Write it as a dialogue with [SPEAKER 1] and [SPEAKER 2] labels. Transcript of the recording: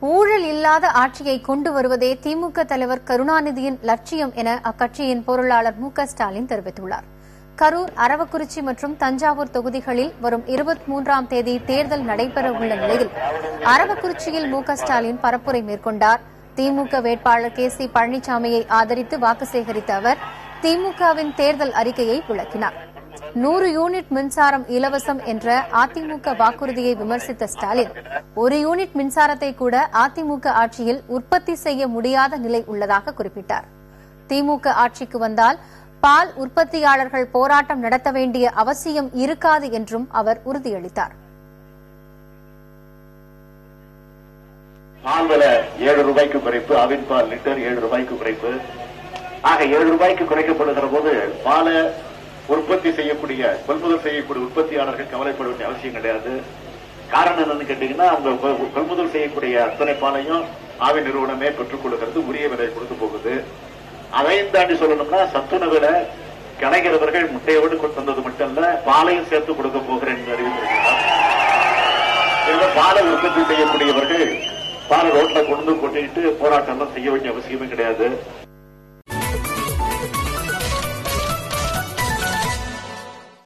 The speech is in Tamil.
[SPEAKER 1] ஊழல் இல்லாத ஆட்சியை கொண்டு வருவதே திமுக தலைவர் கருணாநிதியின் லட்சியம் என அக்கட்சியின் பொருளாளர் மு க ஸ்டாலின் தெரிவித்துள்ளார். கரூர், அரவக்குறிச்சி மற்றும் தஞ்சாவூர் தொகுதிகளில் வரும் 23ஆம் தேதி தேர்தல் நடைபெற உள்ள நிலையில் அரவக்குறிச்சியில் மு க ஸ்டாலின் பரப்புரை மேற்கொண்டார். திமுக வேட்பாளர் கே சி பழனிசாமியை ஆதரித்து வாக்கு சேகரித்த அவர் திமுகவின் தேர்தல் அறிக்கையை விளக்கினார். 100 யூனிட் மின்சாரம் இலவசம் என்ற அதிமுக வாக்குறுதியை விமர்சித்த ஸ்டாலின், 1 யூனிட் மின்சாரத்தை கூட அதிமுக ஆட்சியில் உற்பத்தி செய்ய முடியாத நிலை உள்ளதாக குறிப்பிட்டார். திமுக ஆட்சிக்கு வந்தால் பால் உற்பத்தியாளர்கள் போராட்டம் நடத்த வேண்டிய அவசியம் இருக்காது என்றும் அவர் உறுதியளித்தார்.
[SPEAKER 2] பால் விலை 7 ரூபாய்க்கு குறைப்பு, ஆவின் பால் லிட்டர் 7 ரூபாய்க்கு குறைப்பு. ஆக 7 ரூபாய்க்கு குறைக்கப்படுகிற போது பாலை உற்பத்தி செய்யக்கூடிய, கொள்முதல் செய்யக்கூடிய உற்பத்தியாளர்கள் கவலைப்பட வேண்டிய அவசியம் கிடையாது. காரணம் என்னன்னு கேட்டீங்கன்னா, அவங்க கொள்முதல் செய்யக்கூடிய அத்தனை பாலையும் ஆவி நிறுவனமே பெற்றுக் கொள்கிறது, உரிய விலை கொடுத்து போகுது. அதையும் தாண்டி சொல்லணும்னா, சத்துணவுல கலைஞரவர்கள் முட்டையோடு கொண்டு வந்தது மட்டும் இல்ல, பாலையும் சேர்த்து கொடுக்க போகிறேன் என்று அறிவித்திருக்கிறார். பாலை உற்பத்தி செய்யக்கூடியவர்கள் பாலை ரோட்ல கொண்டு கொட்டிட்டு போராட்டம் செய்ய வேண்டிய அவசியமே கிடையாது.